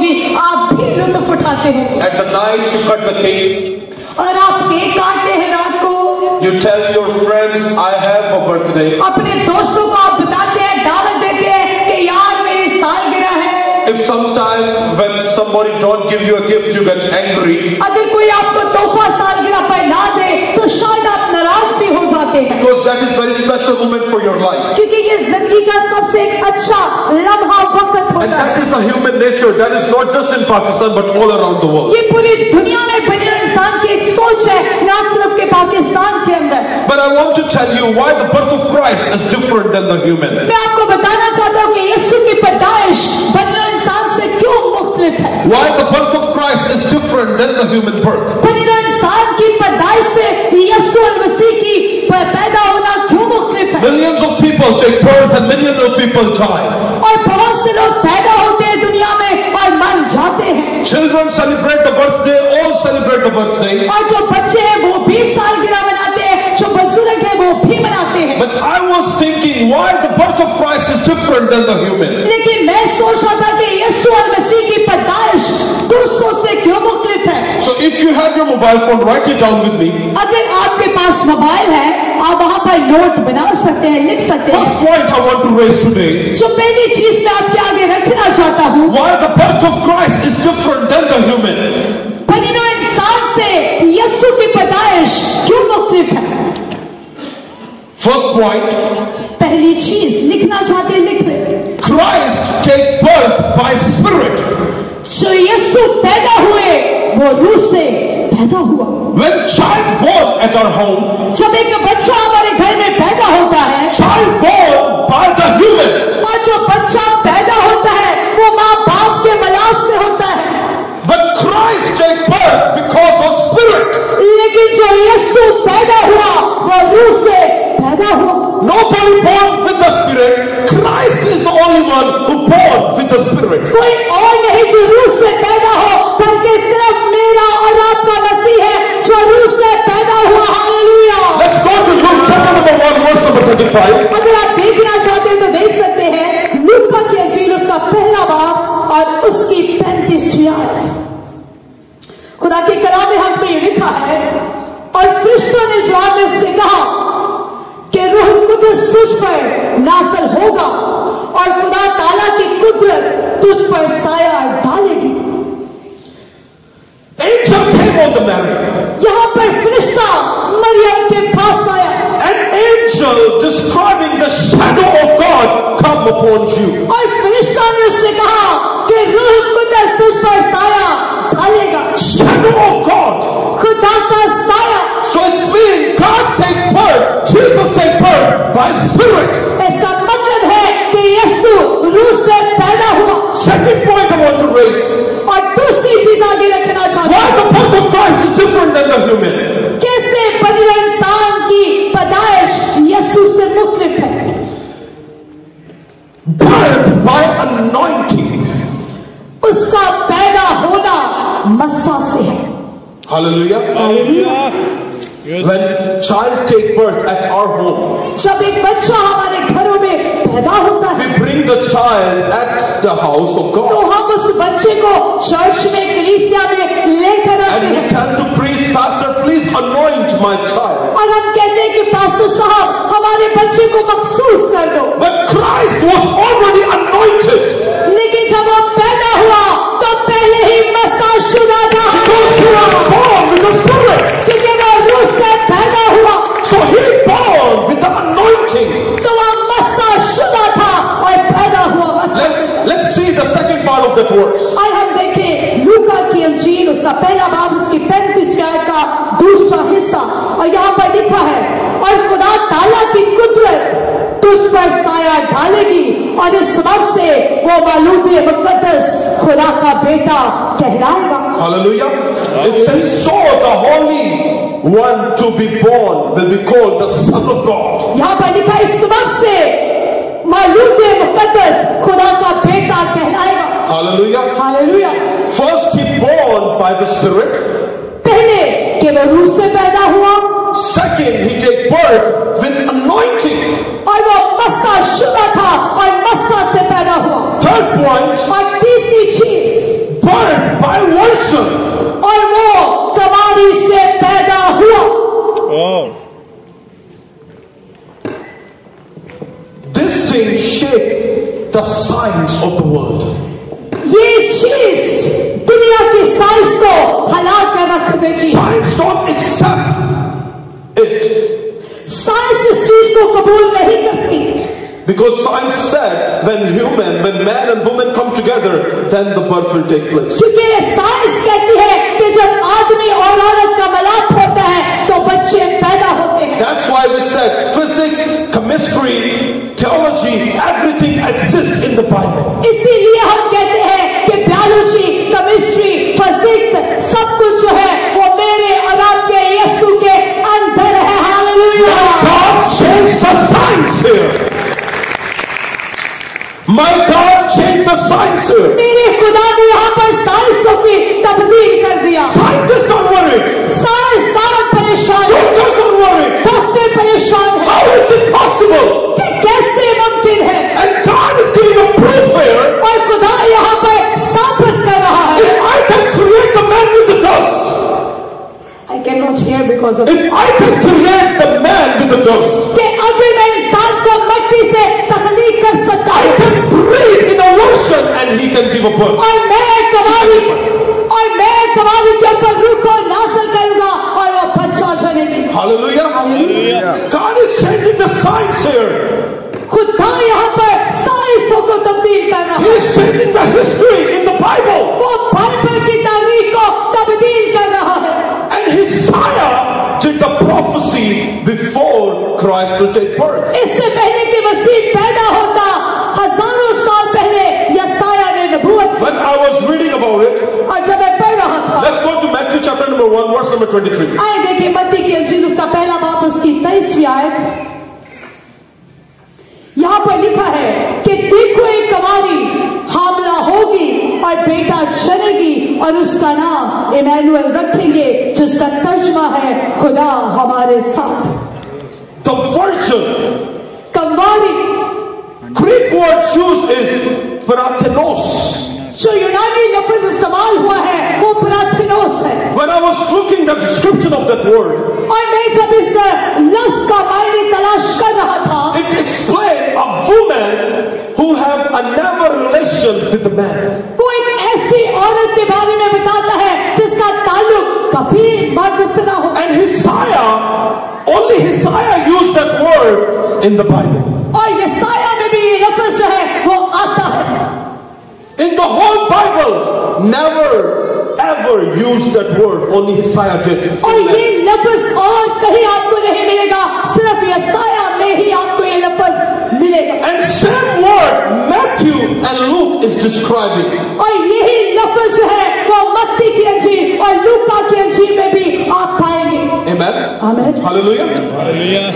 होगी, आप भी लुत्फ उठाते होंगे। At the night you cut the cake. और आप केक काटते हैं रात को। You tell your friends, I have a birthday. अपने दोस्तों को आप बताते हैं, दावत देते हैं कि यार मेरी सालगिरह है। If sometime when somebody don't give you a gift, you get angry. अगर कोई आपको तोहफा सालगिरह पर ना दे तो शायद आप नाराज भी हो जाते हैं, Because that is very special moment for your life. क्योंकि ये जिंदगी का सबसे अच्छा लम्हा वक्त And होता that है। is a human nature. That is not just in Pakistan but all around the world. ये पूरी दुनिया में बने इंसान की एक सोच है, ना सिर्फ के पाकिस्तान के अंदर। But I want to tell you why the birth of Christ is different than the human. मैं आपको बताना चाहता हूँ कि यीशु की पैदाइश बने इंसान से क्यों मुख्तलिफ है। Why the birth of Christ is different than the human birth. बने इंसान की पैदाइश से यीशु मसीह की पैदा होना क्यों मुख्तलिफ है। Millions of people take birth and millions of people die. और बहुत से लोग पैदा होते हैं दुनिया में और मर जाते हैं। Children celebrate the birthday, all celebrate the birthday. और जो बच्चे हैं वो भी सालगिरह मनाते हैं, जो बुजुर्ग है वो भी मनाते हैं। But I was thinking why the birth of Christ is different than the human. लेकिन मैं सोच रहा था कि यीशु मसीह की पैदाइश दूसरों से क्यों मुख्तलिफ है। So if you have your mobile phone, write it down with me. अगर आपके पास मोबाइल है, आप वहां पर नोट बना सकते हैं, लिख सकते हैं। First point I want to raise today. जो पहली चीज मैं आपके आगे रखना चाहता हूँ, Why the birth of Christ is different than the human. बनिनो इंसान से यीशु की पैदाइश क्यों मुख्तलिफ है। First point, पहली चीज लिखना चाहते लिख ले। Christ take birth by spirit. जो यीशु पैदा हुए वो रूह से पैदा हुआ। When child born at our home, जब एक बच्चा हमारे घर में पैदा होता है, child born by the human. और जो बच्चा पैदा होता है वो माँ बाप के मिलाप से होता है। But Christ take birth because of spirit. लेकिन जो यीशु पैदा हुआ वो रूह से पैदा हुआ। Nobody born with the spirit. Christ is the only one who born with the spirit. कोई और नहीं जो रूह से पैदा हो, बल्कि सिर्फ मेरा और आपका मसीह है जो रूह से पैदा हुआ। Hallelujah. Let's go to Luke chapter number 1 verse number 35. अगर आप देखना चाहते हैं तो देख सकते हैं लूका की अंजील उसका पहला बाब और उसकी 35वीं आयत। खुदा के कलाम में हक में ये लिखा है, और फरिश्तों ने जवाब में उससे कहा कि रूह कुदस तुझ पर नाज़िल होगा और खुदा ताला की कुदरत तुझ पर साया डालेगी। Angel came on the Mary. यहां पर फरिश्ता मरियम के पास आया। An angel describing the shadow of God come upon you. और फरिश्ता ने उससे कहा कि रूह कुदस तुझ पर साया डालेगा। Shadow of God. खुदा का साया। So it's meaning God take birth, Jesus take birth by spirit. इसका मतलब है कि यीशु रूह से पैदा हुआ। Second point I want to raise. और दूसरी चीज आगे रखना चाहता Why हूं, the birth of Christ is different than the human. कैसे बने इंसान की पैदाइश यीशु से मुख्तलिफ है। Birth by anointing. उसका पैदा होना मस्सा से है। Hallelujah. When child take birth at our home, जब एक बच्चा हमारे घरों में पैदा होता है we bring the child at the house of तो God. हम उस बच्चे को चर्च में, कलीसिया में लेकर आते And we हैं tell the priest, pastor, please anoint my child. और हम कहते हैं कि पास्टर साहब हमारे बच्चे को मखसूस कर दो। But Christ was already anointed. लेकिन जब वो पैदा हुआ तो पहले ही मस्सा शुदा था। Born with the spirit. क्योंकि वो रूह से पैदा हुआ So he born with the anointing. तो वो मस्सा शुदा था और पैदा हुआ मस्सा। Let's see the second part of that verse. और हम देखें लूका की अंजील उसका पहला बाब उसकी 35वीं आयत का दूसरा हिस्सा, और यहाँ पर लिखा है, और खुदा ताला की कुदरत तुझ पर साया डालेगी और इस सबब से वो मौलूद मुकद्दस खुदा का बेटा कहलाएगा। Hallelujah. It says, so the Holy One to be born will be called the Son of God. यहाँ पर लिखा इस सबब से मौलूद मुकद्दस खुदा का बेटा कहलाएगा। Hallelujah. Hallelujah. First he born by the Spirit. पहले कि वो रूह से पैदा हुआ, Second he take birth with anointing. और वो मस्सा शुदा था और मस्सा से पैदा हुआ। Third point, और तीसरी चीज by virtue. और वो कवारी से पैदा हुआ. This thing shaped the science of the world. ये चीज दुनिया की साइंस को हिला कर रख देती है. Science don't accept it. Science इस चीज को कबूल नहीं करती. Because science said when man and woman come together, then the birth will take place. क्योंकि साइंस कहती है कि जब आदमी और औरत का मिलाप होता है तो बच्चे पैदा होते हैं. That's why we said physics, chemistry, theology, everything exists in the Bible. इसीलिए हम कहते हैं कि बायोलॉजी, केमिस्ट्री, फिजिक्स सब कुछ जो है वो मेरे और आपके यीशु के अंदर है. Hallelujah. God changed the science here. My God changed the science here. मेरे खुदा ने यहाँ पर साइंसों की तब्दील कर दिया. Scientists are worried. साइंसदान परेशान है. Doctors are worried. डॉक्टर परेशान है. How is it possible? कि कैसे मुमकिन है. And God is giving a proof here. और खुदा यहाँ पर साबित कर रहा है. If I can create the man with the dust. I cannot hear because of. If I can create the man with the dust. कि अगर मैं इंसान को मिट्टी से तख्लीक कर सकता I हूँ. can breathe in a version and he can give a birth. और मैं कवाली के ऊपर रूह को नासल करूंगा और वो बच्चा जनेगी. Hallelujah. Hallelujah. God is changing the science here. खुदा यहाँ पर साइंसों को तब्दील कर रहा He है. is changing the history in the Bible. वो बाइबल की तारीख को तब्दील कर रहा है. And Isaiah did the prophecy before Christ will take birth. इससे पहले कि मसीह पैदा होता हजारों साल पहले यशायाह ने नबूवत. When I was reading about it, और जब मैं पढ़ रहा था. let's go to Matthew chapter number 1, verse number 23. आए देखिए मत्ती की इंजील उसका पहला बाब उसकी 23वीं आयत. यहां पर लिखा है कि देखो एक कुंवारी हामला होगी और बेटा जनेगी और उसका नाम इमैनुअल रखेंगे, जिसका तर्जुमा है खुदा हमारे साथ. The virgin, कुंवारी Greek word used is parathenos. जो यूनानी लफ्ज इस्तेमाल हुआ है वो प्रार्थनोस है. When I was looking at the description of that word, और मैं जब इस लफ्ज का मायने तलाश कर रहा था, it explained a woman who have a never relation with the man. वो एक ऐसी औरत के बारे में बताता है जिसका ताल्लुक कभी मर्द से ना हो. And only Isaiah used that word in the Bible. और यशायाह में भी ये लफ्ज जो है वो आता है. In the whole Bible, never ever used that word. Only Isaiah did. और ये लफ्ज और कहीं आपको नहीं मिलेगा, सिर्फ यशायाह में ही आपको ये लफ्ज मिलेगा. And same word Matthew and Luke is describing. और यही लफ्ज जो है वो मत्ती की अंजील और लूका की अंजील में भी आप पाएंगे. Amen. आमीन. Hallelujah. Hallelujah.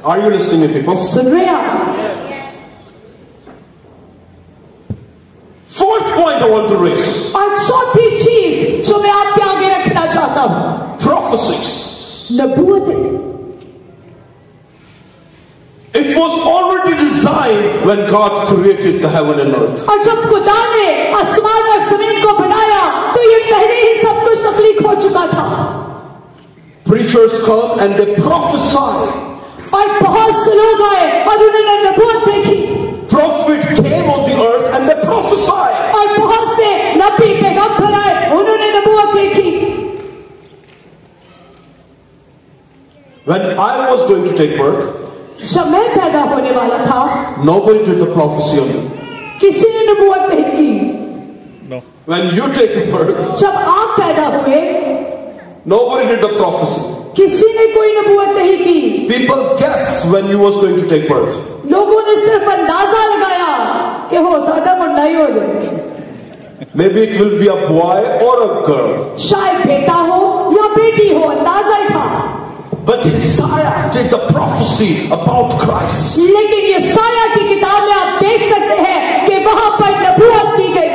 Are you listening to people? सुन रहे हैं आप? Fourth point I want to raise. और चौथी चीज जो मैं आपके आगे रखना चाहता हूं, Prophecies. नबूवतें. It was already designed when God created the heaven and earth. और जब खुदा ने आसमान और जमीन को बनाया तो ये पहले ही सब कुछ तख्लीक हो चुका था. Preachers come and they prophesy. और बहुत से लोग आए और उन्होंने नबूवत देखी. Prophet came on the earth and they prophesied. और बहुत से नबी पैगंबर आए, उन्होंने नबूवत देखी. When I was going to take birth, जब मैं पैदा होने वाला था nobody did the prophecy on me. किसी ने नबूवत नहीं की. No. When you take birth, जब आप पैदा हुए nobody did the prophecy. किसी ने कोई नबूवत नहीं की. People guess when you was going to take birth. लोगों ने सिर्फ अंदाजा लगाया कि हो सकता मुंडा ही हो जाए. Maybe it will be a boy or a girl. शायद बेटा हो या बेटी हो, अंदाजा ही था. But Isaiah did the prophecy about Christ. लेकिन यशायाह की किताब में आप देख सकते हैं कि वहां पर नबूवत की गई.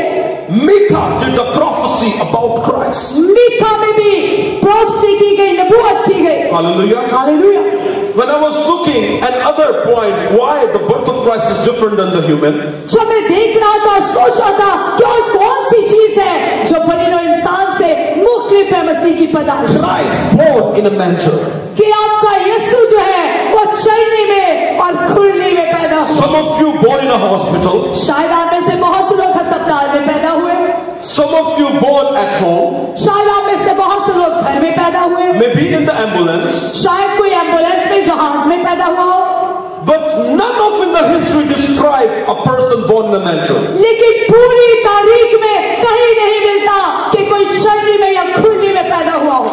Micah did the prophecy about Christ. Mika में भी प्रोफेसी की गई, नबूवत की गई. Hallelujah. Hallelujah. When I was looking another point why the birth of Christ is different than the human, जब मैं देख रहा था, सोच रहा था कि और कौन सी चीज है जो बनी नो पैदाइश, Christ born in a manger. कि आपका यीशु जो है वो चरनी में और खुरली में पैदा हुआ। Some of you born in a hospital. शायद आप में से बहुत से लोग अस्पताल में पैदा हुए, Some of you born at home. शायद आप में से बहुत से लोग घर में पैदा हुए, Maybe in the ambulance. शायद कोई एम्बुलेंस में, जहाज में पैदा हुआ हो। But none of in the history describe a person born in a manger. लेकिन पूरी तारीख में कहीं नहीं मिलता कि कोई चरनी में या खुरली में पैदा हुआ हो।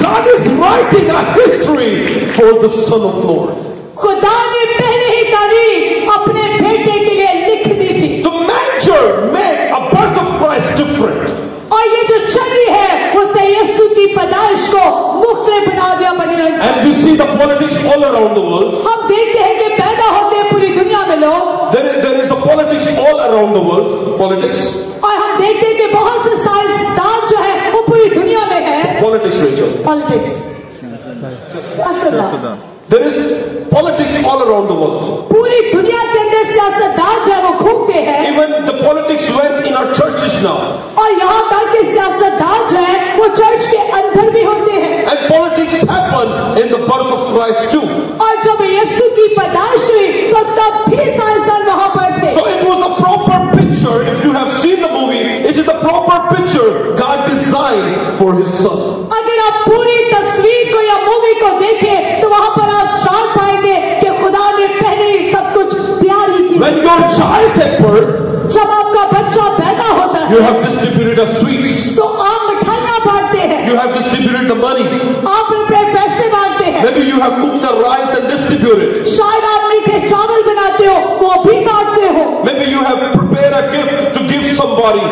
God is writing a history for the Son of Lord. खुदा ने पहले ही तारीख अपने बेटे के लिए लिख दी थी। The manger made a birth of Christ different. और ये जो चरनी है उसने यीशु की पैदाइश को मुख्तलिफ बना दिया बनी। And we see the politics all around the world. हम देखते हैं कि पैदा होते हैं पूरी दुनिया में लोग, There is the politics all around the world. Politics. और हम देखते हैं कि बहुत से साइंसदान जो है वो पूरी दुनिया में है। Politics, Rachel. पॉलिटिक्स, सियासतदान, There is politics all around the world. पूरी दुनिया के अंदर सियासतदान जो है वो घूमते हैं। Even the politics went in our churches now. और यहाँ तक कि सियासतदान जो है वो चर्च के अंदर भी होते हैं। And politics happened in the birth of Christ too. और जब यीशु की पैदाइश हुई तो तब भी साइंसदान वहां पर थे। So it was a proper picture. If you have seen the movie, it is a proper picture God designed for His Son. अगर आप पूरी तस्वीर को या मूवी को देखें तो वहां पर आप जान पाएंगे कि खुदा ने पहले ही सब कुछ तैयारी की। When your child takes birth, जब आपका बच्चा पैदा होता है you have distributed the sweets. तो आप मिठाइयां बांटते हैं, You have distributed the money. आप अपने पैसे बांटते हैं, Maybe you have cooked the rice and distributed. शायद आप मीठे चावल बनाते हो वो भी बांटते हो, Maybe you have prepared a gift to give somebody.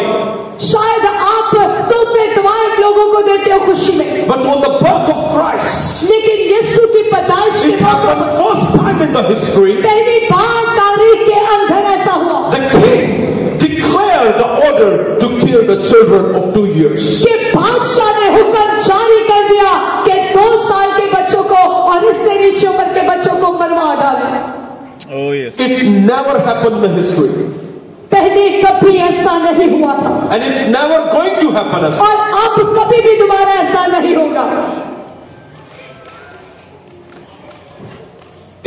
शायद आप तोहफे दुआएं लोगों को देते हो खुशी में। But on the birth of Christ, लेकिन यीशु की पैदाइश it के मौके happened पर first time in the history. पहली बार तारीख के अंदर ऐसा हुआ The king declared the order to kill the children of 2 years. कि बादशाह ने हुक्म जारी कर दिया कि 2 साल के बच्चों को और इससे नीचे उम्र के बच्चों को मरवा डालें। Oh yes. It never happened in history. पहले कभी ऐसा नहीं हुआ था And it's never going to happen as well. और अब कभी भी दोबारा ऐसा नहीं होगा।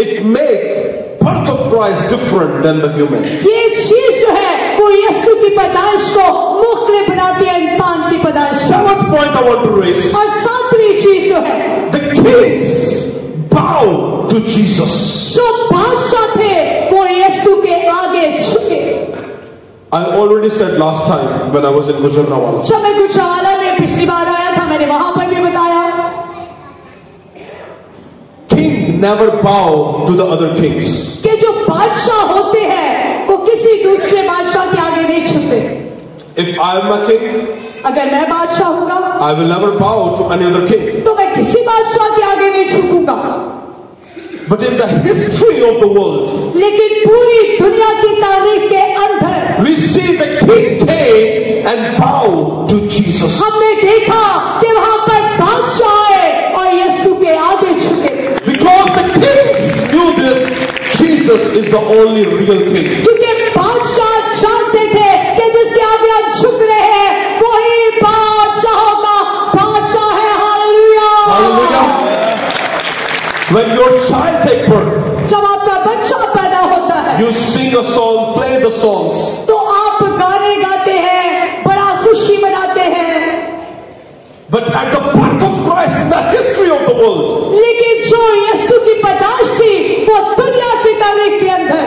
It makes birth of Christ different than the human. ये चीज जो है वो यीशु की पैदाइश को मुख्तलिफ बनाती है इंसान की पैदाइश। Seventh point I want to raise. और 7वीं चीज जो है, The kings bow to Jesus. जो बादशाह थे वो यीशु के आगे झुके। I already said last time when I was in Gujarat. जब मैं गुजरावाला में पिछली बार आया था मैंने वहां पर भी बताया King never bow to the other kings. कि जो बादशाह होते हैं वो किसी दूसरे बादशाह के आगे नहीं झुकते। If I am a king, अगर मैं बादशाह हूंगा I will never bow to any other king. तो मैं किसी बादशाह के आगे नहीं झुकूंगा। But in the history of the world, लेकिन पूरी दुनिया की तारीख के अंदर we see the king came and bowed to Jesus. हमने देखा कि वहां पर बादशाह आए और यीशु के आगे झुके। Because the kings knew this, Jesus is the only real king. क्योंकि बादशाह जानते थे कि जिसके आगे हम झुक रहे हैं वही बादशाहों का बादशाह है। Hallelujah. Hallelujah. When your child takes birth, जब आपका बच्चा पैदा होता है you sing a song, play the songs. तो आप गाने गाते हैं, बड़ा खुशी मनाते हैं। But at the birth of Christ in the history of the world, लेकिन जो यीशु की पैदाइश थी वो दुनिया की तारीख के अंदर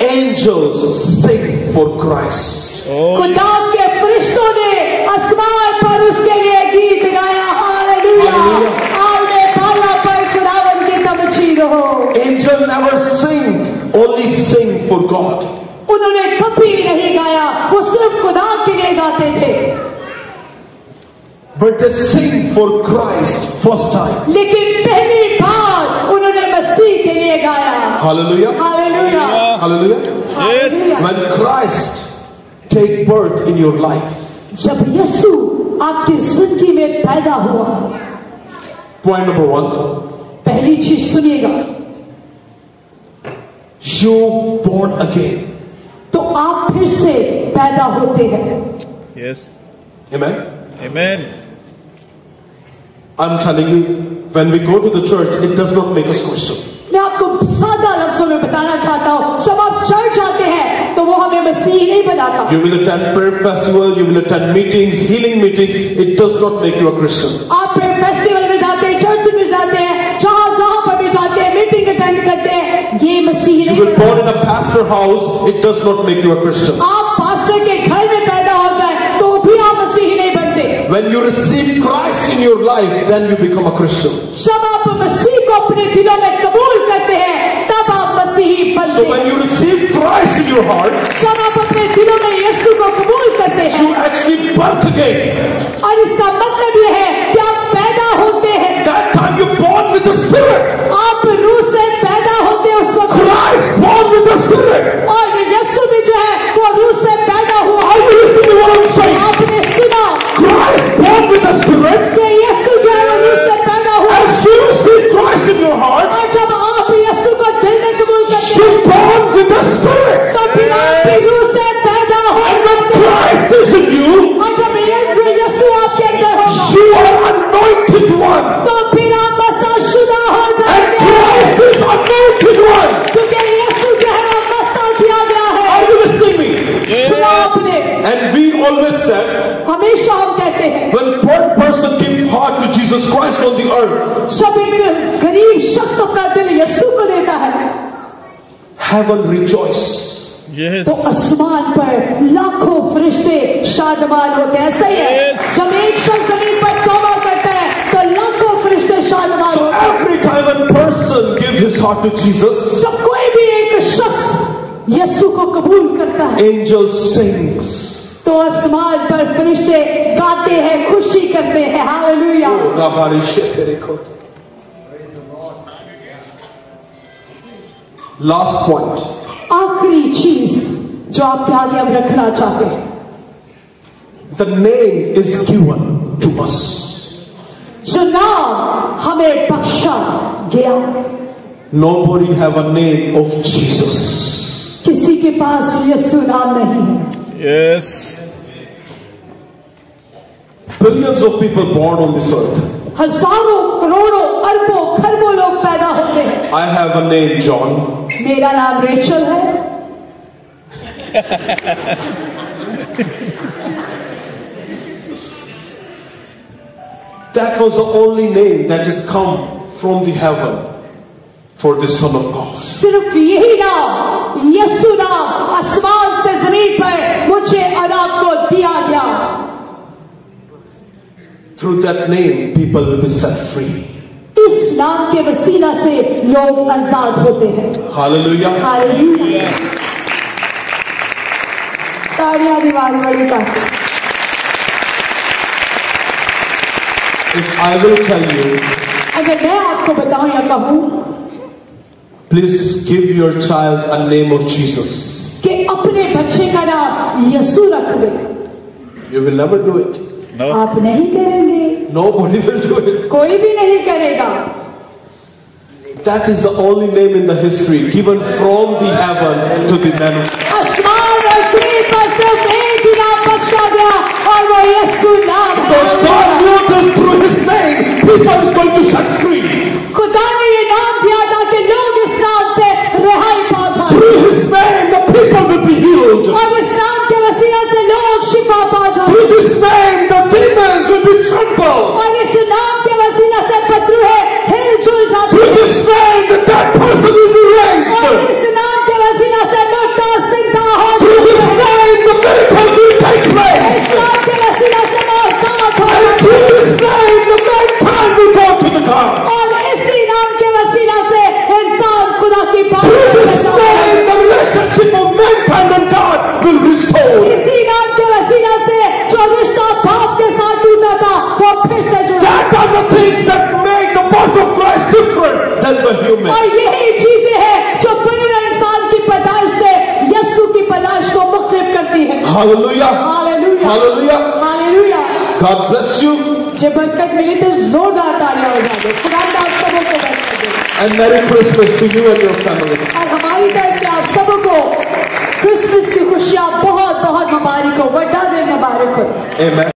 angels sing for Christ. खुदा के फरिश्तों ने आसमान पर उसके लिए गीत गाया। हालेलुया। आले बाला पर खुदावन की तमजीद हो। Angel never sing, only sing for God. उन्होंने कभी नहीं गाया, वो सिर्फ खुदा के लिए गाते थे। But they sing for Christ first time. लेकिन पहली बार उन्होंने मसीह के लिए गाया। Hallelujah. Hallelujah. Hallelujah. Hallelujah. When Christ take birth in your life, जब यीशु आपकी जिंदगी में पैदा हुआ, point number 1, पहली चीज सुनिएगा, you born again. तो आप फिर से पैदा होते हैं। Yes. Amen. Amen. I'm telling you, when we go to the church, it does not make us Christian. मैं आपको सादा लफ्जों में बताना चाहता हूँ, जब आप चर्च आते हैं तो वो हमें मसीह नहीं बनाता। You will attend prayer festival, you will attend meetings, healing meetings. It does not make you a Christian. आप प्रेयर फेस्टिवल में जाते हैं, चर्च में जाते हैं, जहाँ पर भी जाते हैं, मीटिंग अटेंड करते हैं, ये मसीह नहीं You were बनाता। born in a pastor house, it does not make you a Christian. आप पास्टर के घर में पैदा हो जाए तो भी आप मसीह नहीं बनते। When you receive Christ in your life, then you become a Christian. जब आप मसीह को अपने दिलों में कबूल करते हैं तब आप मसीही बनते So हैं। when you receive Christ in your heart, जब आप अपने दिलों में यीशु को कबूल करते हैं you actually birth again. और इसका मतलब यह है कि आप पैदा होते हैं। That time you're born with the Spirit. आप रूह से पैदा होते हैं उस वक्त, Christ born with the Spirit. और यीशु भी जो है वो रूह से पैदा हुआ। Are you listening to what I'm saying? आपने सुना Christ born with the Spirit. कि यीशु जो है वो रूह से पैदा हुआ, As you receive Christ in your heart, और जब आप यीशु को दिल में कबूल करते हैं you're born with the Spirit. तो फिर आप भी रूह से पैदा हो And when जाते हैं। Christ is in you, और जब यीशु आपके अंदर होगा you are anointed one. तो फिर आप बसाशुदा हो And जाएंगे, Christ is anointed one. क्योंकि यीशु जो है वो बसा किया गया है। Are you listening to me? सुना आपने? And we always said, हमेशा हम कहते हैं when one person gives heart to Jesus Christ on the earth, जब एक गरीब शख्स अपना दिल यीशु को देता है heaven rejoice. Yes. तो आसमान पर लाखों फरिश्ते शादमान होते हैं। ऐसा ही है, जब एक शख्स जमीन पर तौबा करता है तो लाखों फरिश्ते शादमान So होते हैं। every time a person gives his heart to Jesus, जब कोई भी एक शख्स यीशु को कबूल करता है angels sings. तो आसमान पर फरिश्ते गाते हैं, खुशी करते हैं। हालेलुया। Last point. आखिरी चीज जो आपके आगे हम रखना चाहते हैं, The name is given to us. जो नाम हमें बख्शा गया। Nobody have a name of Jesus. किसी के पास यीशु नाम नहीं है। Yes. Billions of people born on this earth. हजारों करोड़ों अरबों खरबों लोग पैदा होते हैं। I have a name, John. मेरा नाम रेचल है। That was the only name that is come from the heaven for the Son of God. सिर्फ यही नाम, यीशु नाम आसमान से जमीन पर मुझे और आपको दिया गया। Through that name, people will be set free. इस नाम के वसीला से लोग आजाद होते हैं। Hallelujah. हालेलुया। तालियां दीवार बड़ी ताकि If I will tell you, अगर मैं आपको बताऊं या कहूं please give your child a name of Jesus, कि अपने बच्चे का नाम यीशु रख दे, you will never do it. No. आप नहीं करेंगे, Nobody will do it. कोई भी नहीं करेगा। That is the only name in the history given from the heaven to the man. आसमान और जमीन पर सिर्फ एक ही नाम बख्शा गया और वो यीशु नाम है। Because God wrote us through His name, people is going to set free. खुदा ने ये नाम दिया था कि लोग इस नाम से रिहाई पा जाएं। Through His name, the people will be healed. और इस नाम के वसीला से लोग शिफा पा जाएं। Through this name, the demons will be trembled. और इस नाम के वसीला से पत्रुहे हिलजुल जाते Through हैं। this name, the dead person will be और raised. इस नाम के वसीला से मुर्दा जिंदा हो Through जाते this हैं। name, the miracles will take इस place. नाम के वसीला से मौत हो And जाती through है। this name, the mankind will go to the God. और इसी नाम के वसीला से इंसान खुदा की बात Through करता this है। name, the relationship of mankind and God will restore. इसी नाम के वसीला से जो रिश्ता बाप के साथ टूटा था वो फिर से जुड़ा। That are the things that make the body of Christ different than the human. और यही चीजें हैं जो बने इंसान की पैदाइश से यीशु की पैदाइश को मुख्तलिफ करती है। Hallelujah. Hallelujah, Hallelujah. Hallelujah. God bless you. जब बरकत मिली तो जोरदार तालियां हो जाए। खुदा आप सबों को बरकत दे। And Merry Christmas to you and your family. और हमारी तरफ से आप सबों को क्रिसमस की खुशियां बहुत बहुत मुबारक हो, वड्डा दिन मुबारक हो। Amen.